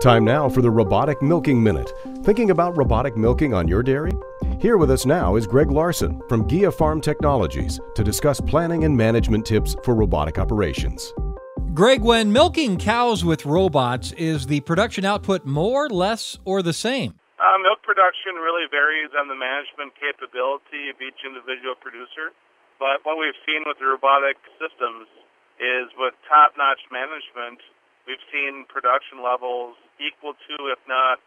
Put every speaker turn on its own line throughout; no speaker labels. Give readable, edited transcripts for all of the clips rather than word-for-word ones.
Time now for the Robotic Milking Minute. Thinking about robotic milking on your dairy? Here with us now is Greg Larson from GIA Farm Technologies to discuss planning and management tips for robotic operations.
Greg, when milking cows with robots, is the production output more, less, or the same?
Milk production really varies on the management capability of each individual producer. But what we've seen with the robotic systems is with top-notch management, we've seen production levels equal to, if not,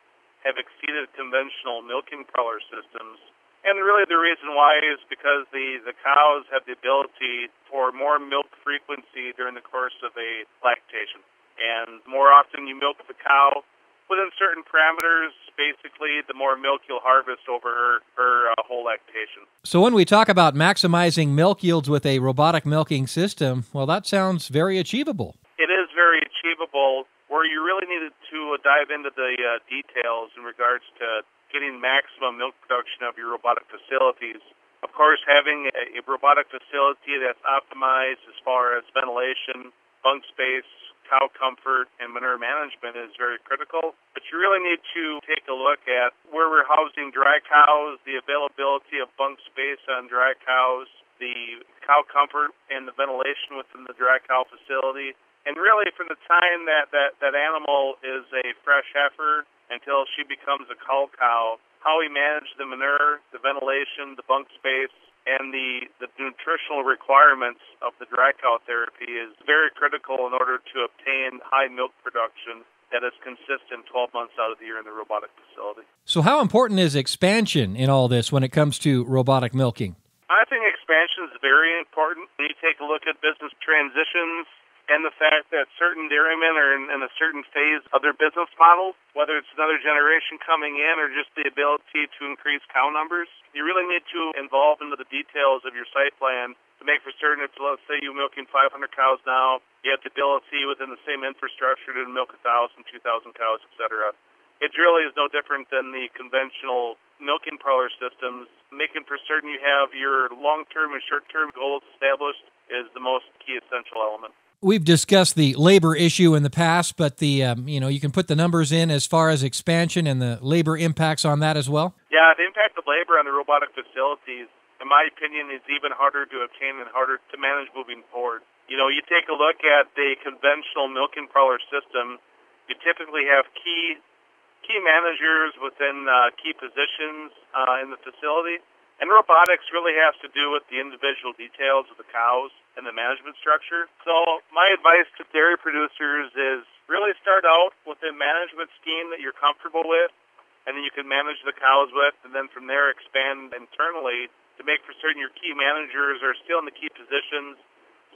have exceeded conventional milking parlor systems. And really the reason why is because the cows have the ability for more milk frequency during the course of a lactation. And the more often you milk the cow within certain parameters, basically the more milk you'll harvest over her whole lactation.
So when we talk about maximizing milk yields with a robotic milking system, well, that sounds very achievable.
It is very achievable. Where you really needed to dive into the details in regards to getting maximum milk production of your robotic facilities. Of course, having a robotic facility that's optimized as far as ventilation, bunk space, cow comfort, and manure management is very critical. But you really need to take a look at where we're housing dry cows, the availability of bunk space on dry cows, the cow comfort and the ventilation within the dry cow facility. And really, from the time that animal is a fresh heifer until she becomes a cull cow, how we manage the manure, the ventilation, the bunk space, and the nutritional requirements of the dry cow therapy is very critical in order to obtain high milk production that is consistent 12 months out of the year in the robotic facility.
So how important is expansion in all this when it comes to robotic milking?
I think expansion is very important. When you take a look at business transitions, and the fact that certain dairymen are in a certain phase of their business model, whether it's another generation coming in or just the ability to increase cow numbers, you really need to involve into the details of your site plan to make for certain if, let's say, you're milking 500 cows now, you have the ability within the same infrastructure to milk 1,000, 2,000 cows, etc. It really is no different than the conventional milking parlor systems. Making for certain you have your long-term and short-term goals established is the most key essential element.
We've discussed the labor issue in the past, but you can put the numbers in as far as expansion and the labor impacts on that as well?
Yeah, the impact of labor on the robotic facilities, in my opinion, is even harder to obtain and harder to manage moving forward. You know, you take a look at the conventional milking parlor system, you typically have key managers within key positions in the facility. And robotics really has to do with the individual details of the cows and the management structure. So my advice to dairy producers is really start out with a management scheme that you're comfortable with and then you can manage the cows with, and then from there expand internally to make for certain your key managers are still in the key positions.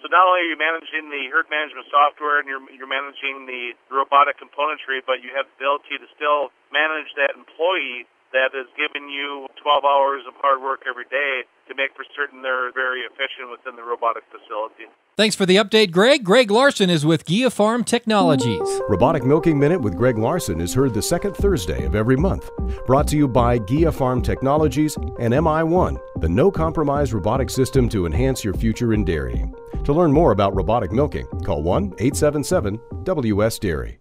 So not only are you managing the herd management software and you're managing the robotic componentry, but you have the ability to still manage that employee that is giving you 12 hours of hard work every day to make for certain they're very efficient within the robotic facility.
Thanks for the update, Greg. Greg Larson is with GIA Farm Technologies.
Robotic Milking Minute with Greg Larson is heard the second Thursday of every month. Brought to you by GIA Farm Technologies and MI1, the no-compromise robotic system to enhance your future in dairying. To learn more about robotic milking, call 1-877-WS-DAIRY.